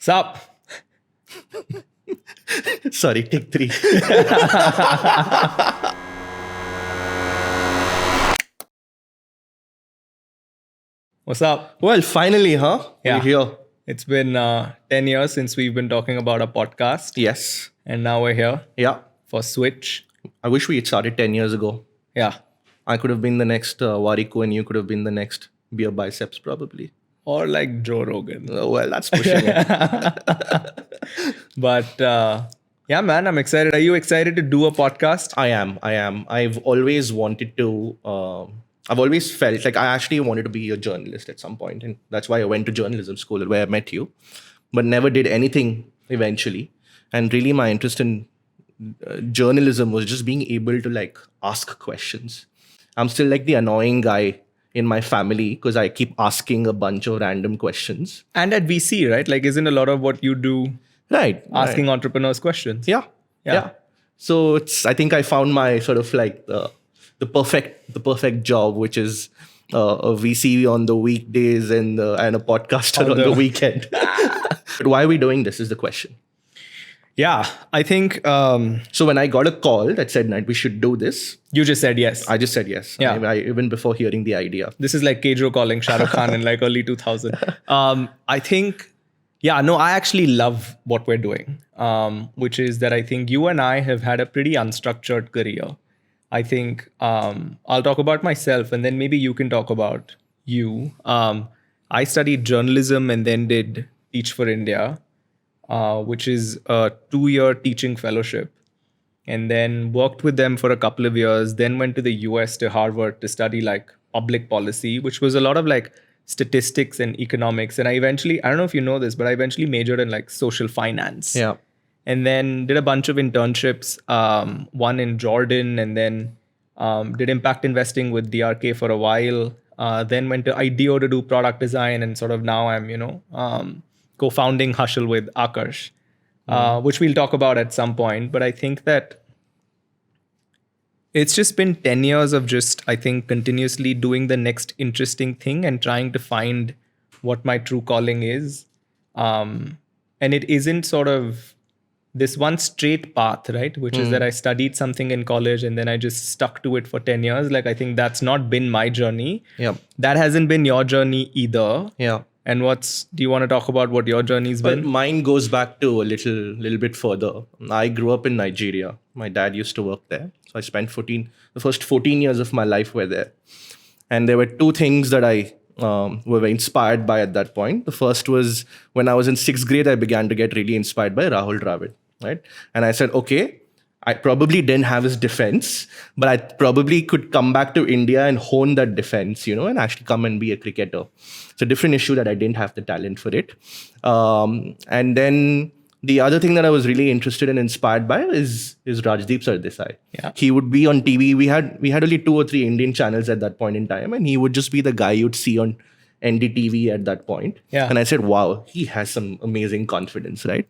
Sup? Sorry, take 3. What's up? Well, finally, huh? Yeah. We're here. It's been 10 years since we've been talking about a podcast. Yes. And now we're here Yeah. for Switch. I wish we had started 10 years ago. Yeah. I could have been the next Wariko and you could have been the next Beer Biceps, probably. Or like Joe Rogan. Oh, well, that's pushing it. But yeah, man, I'm excited. Are you excited to do a podcast? I am. I've always wanted to... I've always felt like I actually wanted to be a journalist at some point. And that's why I went to journalism school where I met you. But never did anything eventually. And really my interest in journalism was just being able to like ask questions. I'm still like the annoying guy in my family because I keep asking a bunch of random questions. And at VC, right? Like, isn't a lot of what you do Right. asking entrepreneurs questions? Yeah. So I think I found my sort of like the perfect job, which is a VC on the weekdays and a podcaster on the weekend. But why are we doing this is the question. Yeah, I think... So when I got a call that said, "Night, we should do this," you just said yes. I just said yes. Yeah. I even before hearing the idea. This is like Kejro calling Shah Rukh Khan in like early 2000. I think, I actually love what we're doing, which is that I think you and I have had a pretty unstructured career. I think I'll talk about myself and then maybe you can talk about you. I studied journalism and then did Teach for India, which is a 2-year teaching fellowship. And then worked with them for a couple of years, then went to the US to Harvard to study like public policy, which was a lot of like statistics and economics. And I don't know if you know this, but I eventually majored in like social finance. Yeah. And then did a bunch of internships, one in Jordan, and then did impact investing with DRK for a while. Then went to IDEO to do product design, and sort of now I'm, co-founding Hushl with Akash. Which we'll talk about at some point. But I think that it's just been 10 years of just, I think, continuously doing the next interesting thing and trying to find what my true calling is. And it isn't sort of this one straight path, right? Which is that I studied something in college and then I just stuck to it for 10 years. Like, I think that's not been my journey. Yeah. That hasn't been your journey either. Yeah. And do you want to talk about what your journey's been? Well, mine goes back to a little bit further. I grew up in Nigeria. My dad used to work there. So I spent the first 14 years of my life were there. And there were 2 things that I were very inspired by at that point. The first was when I was in 6th grade, I began to get really inspired by Raavan, right? And I said, okay, I probably didn't have his defense, but I probably could come back to India and hone that defense, and actually come and be a cricketer. It's a different issue that I didn't have the talent for it. And then the other thing that I was really interested and inspired by is Rajdeep Sardesai. Yeah. He would be on TV. We had only 2 or 3 Indian channels at that point in time, and he would just be the guy you'd see on NDTV at that point. Yeah. And I said, wow, he has some amazing confidence, right?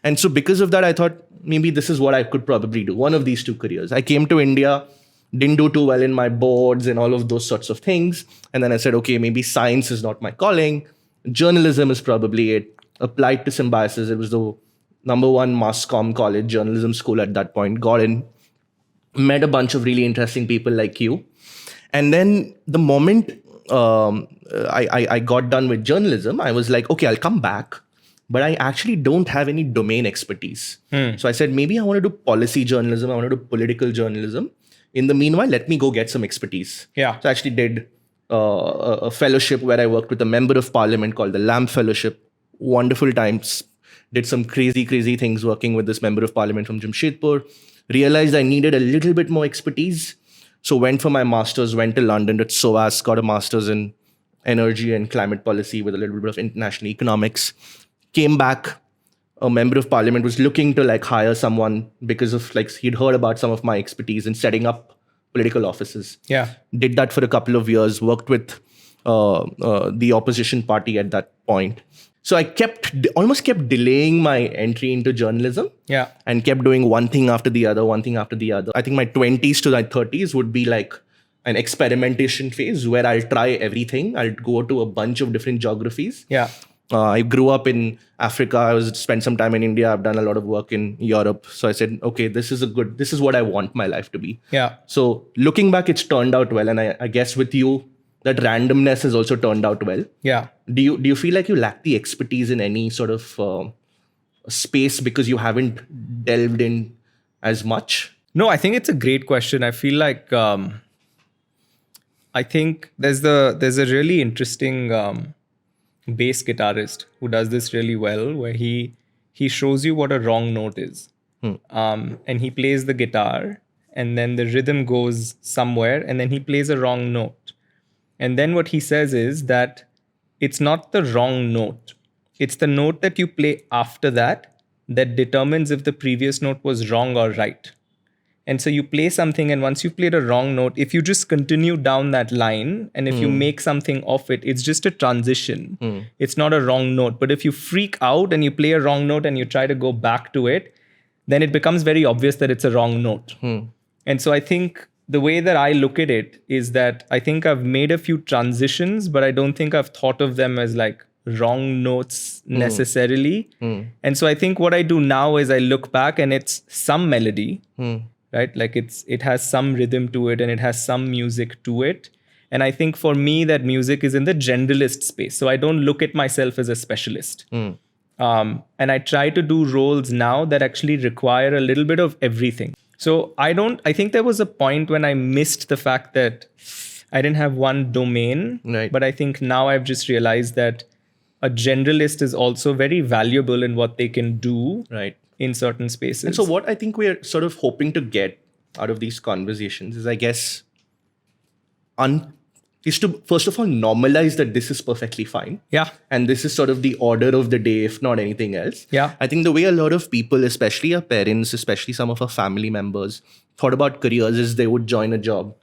And so because of that, I thought maybe this is what I could probably do. One of these 2 careers. I came to India, didn't do too well in my boards and all of those sorts of things. And then I said, okay, maybe science is not my calling. Journalism is probably it. Applied to Symbiosis. It was the #1 mass comm college, journalism school at that point. Got in, met a bunch of really interesting people like you. And then the moment I got done with journalism, I was like, okay, I'll come back. But I actually don't have any domain expertise. So I said, maybe I want to do policy journalism. I want to do political journalism. In the meanwhile, let me go get some expertise. Yeah. So I actually did a fellowship where I worked with a member of parliament called the Lamb Fellowship. Wonderful times. Did some crazy things working with this member of parliament from Jamshedpur. Realized I needed a little bit more expertise. So went for my master's, went to London, did SOAS, got a master's in energy and climate policy with a little bit of international economics. Came back, a member of parliament was looking to like hire someone because of like he'd heard about some of my expertise in setting up political offices. Yeah. Did that for a couple of years, worked with the opposition party at that point. So I almost kept delaying my entry into journalism. Yeah. And kept doing one thing after the other. I think my 20s to my 30s would be like an experimentation phase where I'll try everything. I'll go to a bunch of different geographies. Yeah. I grew up in Africa. Spent some time in India. I've done a lot of work in Europe. So I said, okay, this is what I want my life to be. Yeah. So looking back, it's turned out well. And I guess with you, that randomness has also turned out well. Yeah. Do you feel like you lack the expertise in any sort of space because you haven't delved in as much? No, I think it's a great question. I feel like I think there's a really interesting bass guitarist who does this really well, where he shows you what a wrong note is, and he plays the guitar, and then the rhythm goes somewhere, and then he plays a wrong note, and then what he says is that it's not the wrong note, it's the note that you play after that determines if the previous note was wrong or right. And so you play something, and once you've played a wrong note, if you just continue down that line, and if you make something of it, it's just a transition. It's not a wrong note. But if you freak out and you play a wrong note and you try to go back to it, then it becomes very obvious that it's a wrong note. And so I think the way that I look at it is that I think I've made a few transitions, but I don't think I've thought of them as like wrong notes necessarily. And so I think what I do now is I look back and it's some melody. Right? Like it has some rhythm to it and it has some music to it. And I think for me, that music is in the generalist space. So I don't look at myself as a specialist. And I try to do roles now that actually require a little bit of everything. So I think there was a point when I missed the fact that I didn't have one domain. Right. But I think now I've just realized that a generalist is also very valuable in what they can do. Right. In certain spaces. And so what I think we're sort of hoping to get out of these conversations is, I guess, is to first of all normalize that this is perfectly fine. Yeah. And this is sort of the order of the day, if not anything else. Yeah. I think the way a lot of people, especially our parents, especially some of our family members, thought about careers is they would join a job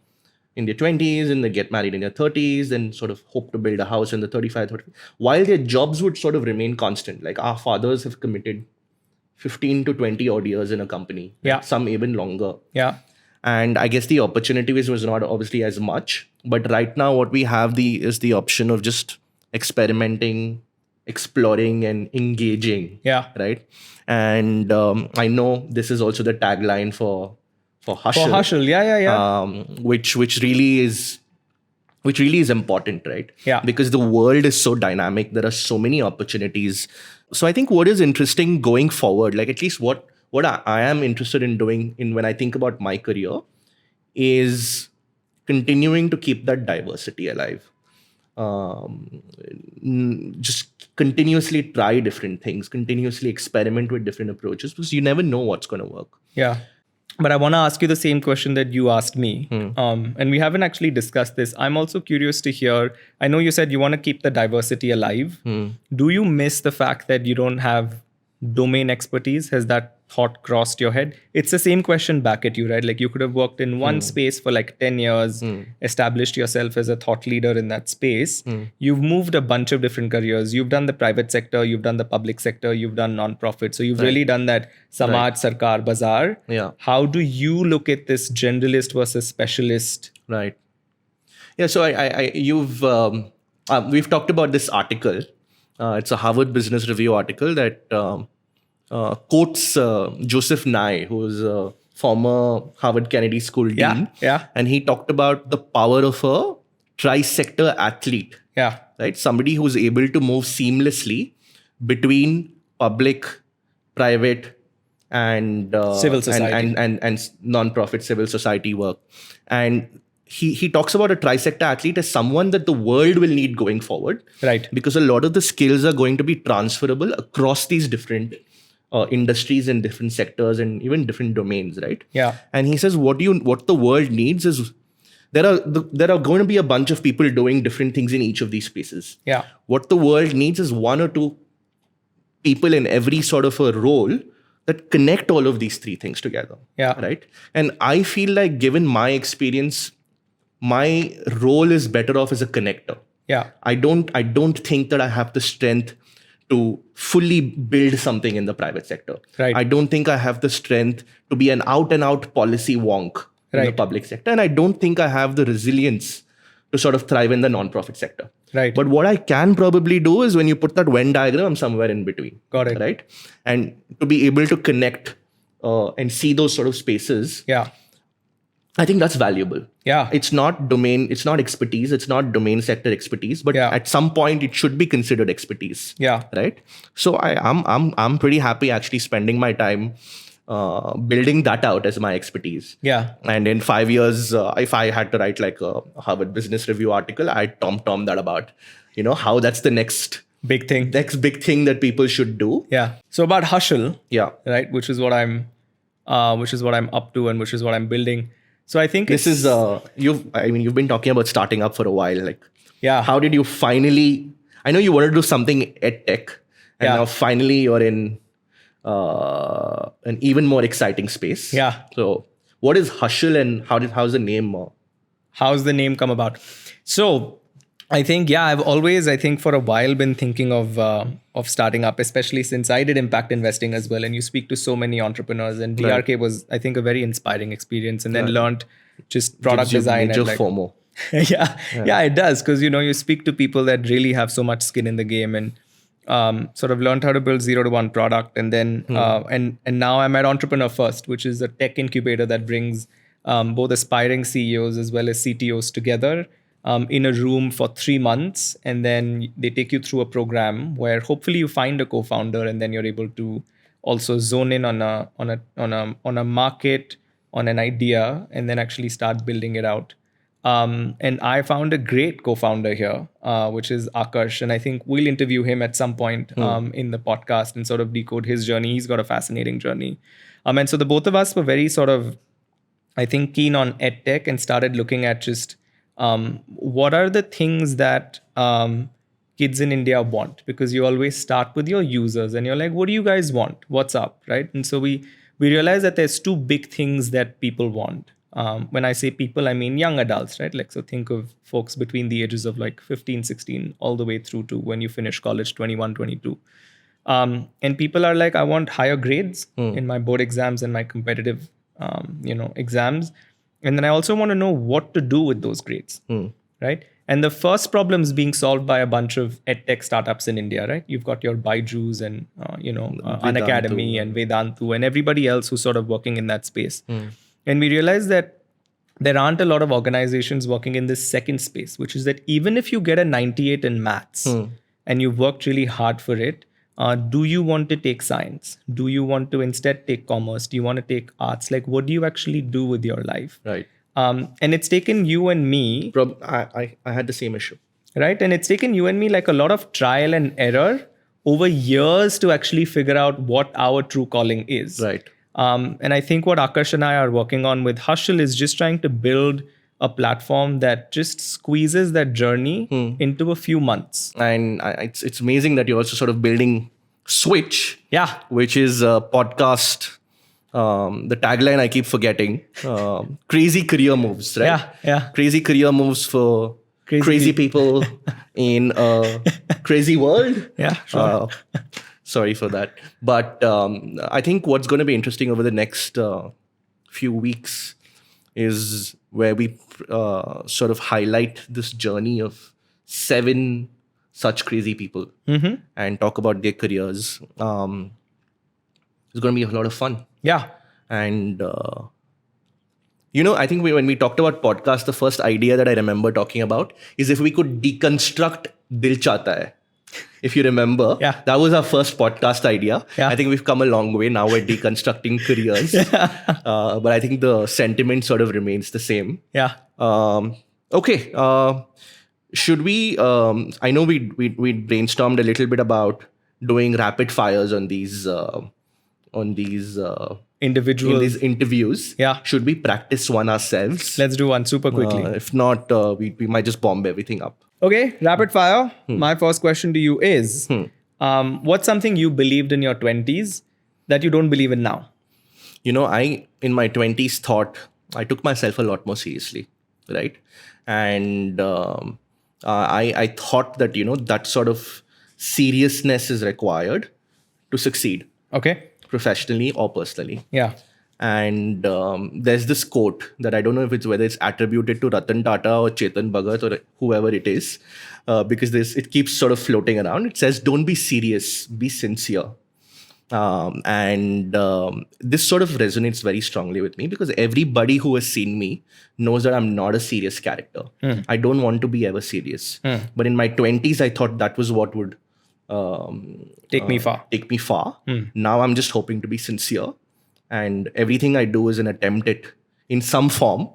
in their 20s and they get married in their 30s and sort of hope to build a house in the 35, 30. While their jobs would sort of remain constant. Like our fathers have committed 15 to 20 odd years in a company. Yeah. Some even longer. Yeah. And I guess the opportunity was not obviously as much. But right now what we have is the option of just experimenting, exploring and engaging. Yeah. Right. And I know this is also the tagline for Hushl. For Hushl. Yeah. Which really is important, right? Yeah. Because the world is so dynamic. There are so many opportunities. So I think what is interesting going forward, like at least what I am interested in doing when I think about my career, is continuing to keep that diversity alive. Just continuously try different things, continuously experiment with different approaches, because you never know what's going to work. Yeah. But I want to ask you the same question that you asked me. And we haven't actually discussed this. I'm also curious to hear, I know you said you want to keep the diversity alive. Do you miss the fact that you don't have domain expertise? Has that thought crossed your head? It's the same question back at you, right? Like you could have worked in one space for like 10 years, established yourself as a thought leader in that space. You've moved a bunch of different careers. You've done the private sector, you've done the public sector, you've done non-profit. So you've really done that Samaj, Sarkar, Bazaar. Yeah. How do you look at this generalist versus specialist? Right. Yeah. So we've talked about this article. It's a Harvard Business Review article that quotes Joseph Nye, who is a former Harvard Kennedy School dean. Yeah. And he talked about the power of a tri-sector athlete. Yeah. Right? Somebody who's able to move seamlessly between public, private, and civil society and non-profit civil society work. And he talks about a tri-sector athlete as someone that the world will need going forward. Right. Because a lot of the skills are going to be transferable across these different industries and different sectors and even different domains, right? Yeah. And he says what the world needs is there are going to be a bunch of people doing different things in each of these spaces. Yeah. What the world needs is one or two people in every sort of a role that connect all of these three things together. Yeah. Right. And I feel like, given my experience, my role is better off as a connector. Yeah. I don't think that I have the strength to fully build something in the private sector. Right. I don't think I have the strength to be an out and out policy wonk in the public sector. And I don't think I have the resilience to sort of thrive in the non-profit sector. Right. But what I can probably do is when you put that Venn diagram, I'm somewhere in between. Got it. Right. And to be able to connect and see those sort of spaces, Yeah. I think that's valuable. Yeah. It's not expertise, it's not domain sector expertise, but Yeah. at some point it should be considered expertise. Yeah. Right. So I'm pretty happy actually spending my time building that out as my expertise. Yeah. And in 5 years, if I had to write like a Harvard Business Review article, I'd tom that about, how that's the next Big thing. big thing that people should do. Yeah. So about Hushl, Yeah. right, which is what I'm up to and which is what I'm building. So I think This is you've been talking about starting up for a while. Like, yeah. how did you finally? I know you wanted to do something ed tech, and Yeah. now finally you're in an even more exciting space. Yeah. So, what is Hushl, and how's the name? How's the name come about? So I think, I've always, for a while been thinking of starting up, especially since I did impact investing as well. And you speak to so many entrepreneurs, and DRK was, I think, a very inspiring experience, and then learned just product Gives you design. major And like, FOMO. yeah, it does. Because, you speak to people that really have so much skin in the game, and sort of learned how to build 0 to 1 product. And then, and now I'm at Entrepreneur First, which is a tech incubator that brings both aspiring CEOs as well as CTOs together in a room for 3 months. And then they take you through a program where hopefully you find a co-founder, and then you're able to also zone in on a market, on an idea, and then actually start building it out. And I found a great co-founder here, which is Akash. And I think we'll interview him at some point in the podcast and sort of decode his journey. He's got a fascinating journey. And so the both of us were very sort of, I think, keen on edtech, and started looking at just what are the things that kids in India want? Because you always start with your users and you're like, what do you guys want? What's up? Right. And so we realized that there's 2 big things that people want. When I say people, I mean young adults, right? Like, so think of folks between the ages of like 15, 16, all the way through to when you finish college, 21, 22. And people are like, I want higher grades in my board exams and my competitive, exams. And then I also want to know what to do with those grades, right? And the first problem is being solved by a bunch of edtech startups in India, right? You've got your Byju's and, Unacademy and Vedantu and everybody else who's sort of working in that space. And we realized that there aren't a lot of organizations working in this second space, which is that even if you get a 98 in maths and you've worked really hard for it, do you want to take science? Do you want to instead take commerce? Do you want to take arts? Like, what do you actually do with your life? Right. And it's taken you and me. I had the same issue. Right. And it's taken you and me like a lot of trial and error over years to actually figure out what our true calling is. Right. And I think what Akash and I are working on with Hushl is just trying to build a platform that just squeezes that journey into a few months. And it's amazing that you're also sort of building Switch, which is a podcast. The tagline I keep forgetting: crazy career moves, right? Yeah. Crazy career moves for crazy people in a crazy world. Yeah, sure. Sorry for that. But I think what's going to be interesting over the next few weeks is where we sort of highlight this journey of 7 such crazy people and talk about their careers. It's going to be a lot of fun. Yeah. And, I think when we talked about podcast, the first idea that I remember talking about is if we could deconstruct Dil Chahta Hai. If you remember, that was our first podcast idea. I think we've come a long way. Now we're deconstructing careers. But I think the sentiment sort of remains the same. Yeah. Okay. Should we, I know we brainstormed a little bit about doing rapid fires on these individuals in these interviews. Yeah. Should we practice one ourselves? Let's do one super quickly. If not, we might just bomb everything up. Okay, rapid fire. My first question to you is, what's something you believed in your 20s that you don't believe in now? I, in my 20s, thought I took myself a lot more seriously, right? And I thought that, that sort of seriousness is required to succeed. Okay. Professionally or personally. Yeah. And there's this quote that I don't know if whether it's attributed to Ratan Tata or Chetan Bhagat or whoever it is, because it keeps sort of floating around. It says, "Don't be serious, be sincere." And this sort of resonates very strongly with me because everybody who has seen me knows that I'm not a serious character. I don't want to be ever serious. But in my 20s, I thought that was what would Take me far. Take me far. Now I'm just hoping to be sincere. And everything I do is an attempt at, in some form,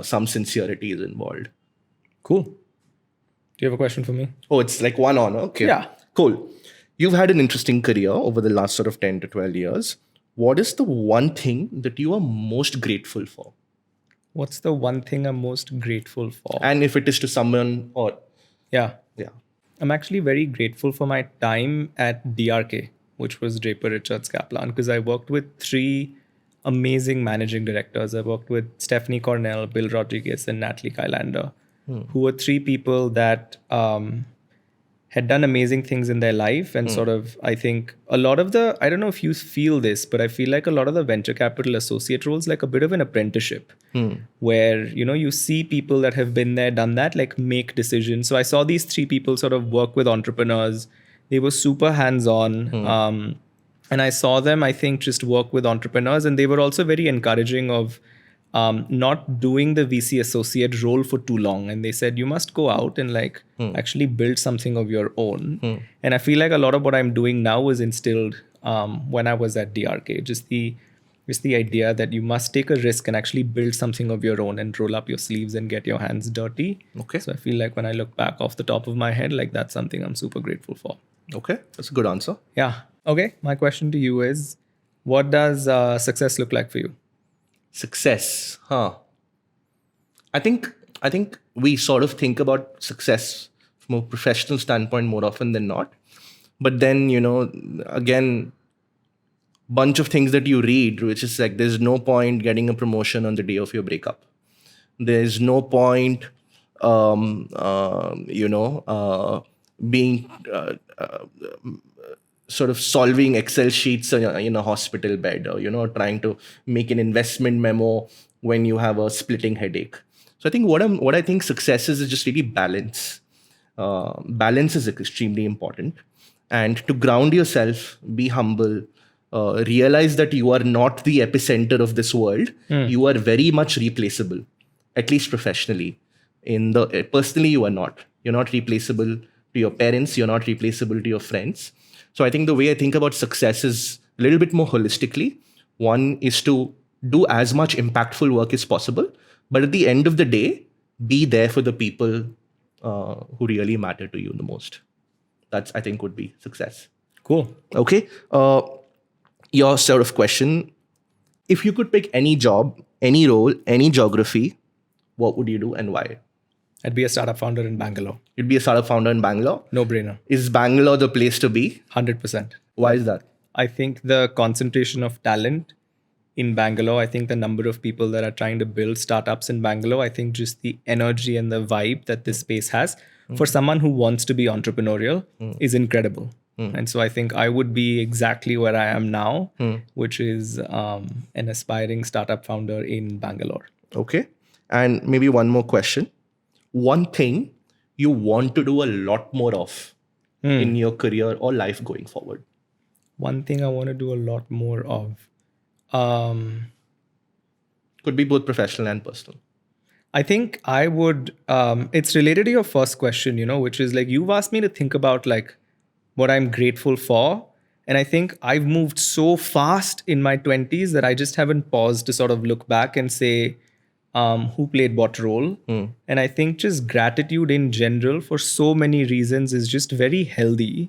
some sincerity is involved. Cool. Do you have a question for me? Oh, it's like one on. Okay. Yeah. Cool. You've had an interesting career over the last sort of 10 to 12 years. What is the one thing that you are most grateful for? What's the one thing I'm most grateful for? And if it is to someone or... Yeah. Yeah. I'm actually very grateful for my time at DRK, which was Draper Richards Kaplan, because I worked with 3 amazing managing directors. I worked with Stephanie Cornell, Bill Rodriguez, and Natalie Kylander, who were 3 people that had done amazing things in their life. And sort of, I think a lot of the, I don't know if you feel this, but I feel like a lot of the venture capital associate roles, like a bit of an apprenticeship, where, you see people that have been there, done that, like make decisions. So I saw these 3 people sort of work with entrepreneurs. They were super hands-on. And I saw them, I think, just work with entrepreneurs. And they were also very encouraging of not doing the VC associate role for too long. And they said, you must go out and actually build something of your own. And I feel like a lot of what I'm doing now was instilled when I was at DRK. Just the idea that you must take a risk and actually build something of your own and roll up your sleeves and get your hands dirty. Okay. So I feel like when I look back off the top of my head, like that's something I'm super grateful for. Okay. That's a good answer. Yeah. Okay. My question to you is, what does success look like for you? Success, I think we sort of think about success from a professional standpoint more often than not. But then, again, bunch of things that you read, which is like, there's no point getting a promotion on the day of your breakup. There's no point, being sort of solving Excel sheets in a hospital bed, or trying to make an investment memo when you have a splitting headache. So I think what I think success is just really balance. Balance is extremely important, and to ground yourself, be humble, realize that you are not the epicenter of this world. You are very much replaceable, at least professionally. Personally, you are not. You're not replaceable to your parents. You're not replaceable to your friends. So I think the way I think about success is a little bit more holistically. One is to do as much impactful work as possible, but at the end of the day, be there for the people who really matter to you the most. That's, I think, would be success. Cool. Okay. Your sort of question, if you could pick any job, any role, any geography, what would you do and why? I'd be a startup founder in Bangalore. You'd be a startup founder in Bangalore? No brainer. Is Bangalore the place to be? 100%. Why is that? I think the concentration of talent in Bangalore, I think the number of people that are trying to build startups in Bangalore, I think just the energy and the vibe that this space has for someone who wants to be entrepreneurial is incredible. And so I think I would be exactly where I am now, which is an aspiring startup founder in Bangalore. Okay. And maybe one more question. One thing you want to do a lot more of in your career or life going forward? One thing I want to do a lot more of. Could be both professional and personal. I think I would, it's related to your first question, which is like, you've asked me to think about like what I'm grateful for. And I think I've moved so fast in my 20s that I just haven't paused to sort of look back and say, who played what role. And I think just gratitude in general for so many reasons is just very healthy.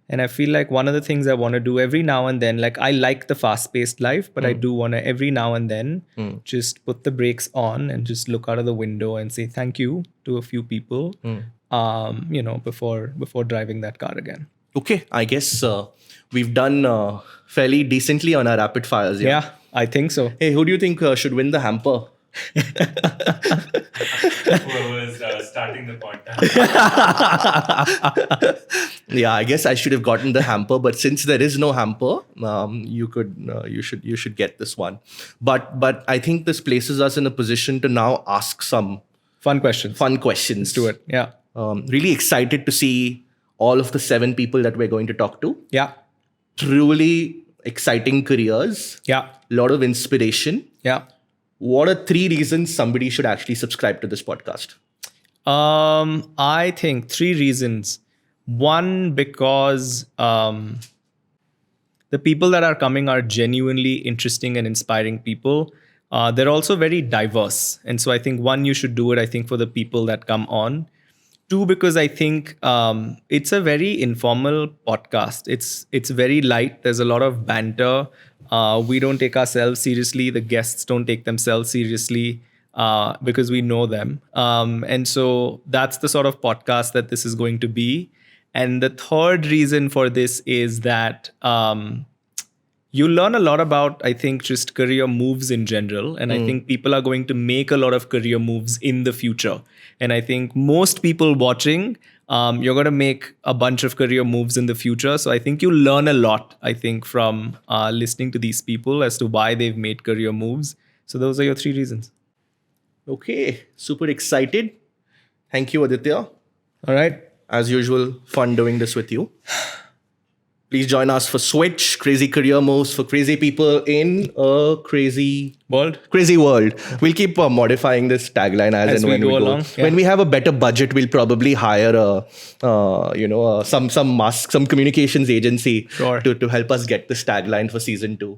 And I feel like one of the things I want to do every now and then, like I like the fast-paced life, but I do want to every now and then just put the brakes on and just look out of the window and say thank you to a few people, before driving that car again. Okay, I guess we've done fairly decently on our rapid fires. Yeah, I think so. Hey, who do you think should win the hamper? Whoever's starting the podcast. Yeah, I guess I should have gotten the hamper, but since there is no hamper, you should get this one. But I think this places us in a position to now ask some Fun questions. fun questions. Let's do it. Yeah. Really excited to see all of the 7 people that we're going to talk to. Yeah. Truly exciting careers. Yeah. A lot of inspiration. Yeah. What are 3 reasons somebody should actually subscribe to this podcast? I think 3 reasons. One, because the people that are coming are genuinely interesting and inspiring people. They're also very diverse. And so I think, one, you should do it, I think, for the people that come on. 2, because I think it's a very informal podcast. It's very light. There's a lot of banter. We don't take ourselves seriously. The guests don't take themselves seriously because we know them. And so that's the sort of podcast that this is going to be. And the third reason for this is that you learn a lot about, I think, just career moves in general. And I think people are going to make a lot of career moves in the future. And I think most people watching, you're going to make a bunch of career moves in the future. So I think you learn a lot, I think, from listening to these people as to why they've made career moves. So those are your 3 reasons. Okay, super excited. Thank you, Adithya. All right. As usual, fun doing this with you. Please join us for Switch, crazy career moves for crazy people in a crazy world. We'll keep modifying this tagline as and when we go along. Yeah. When we have a better budget, we'll probably hire some communications agency Sure. to help us get this tagline for season 2.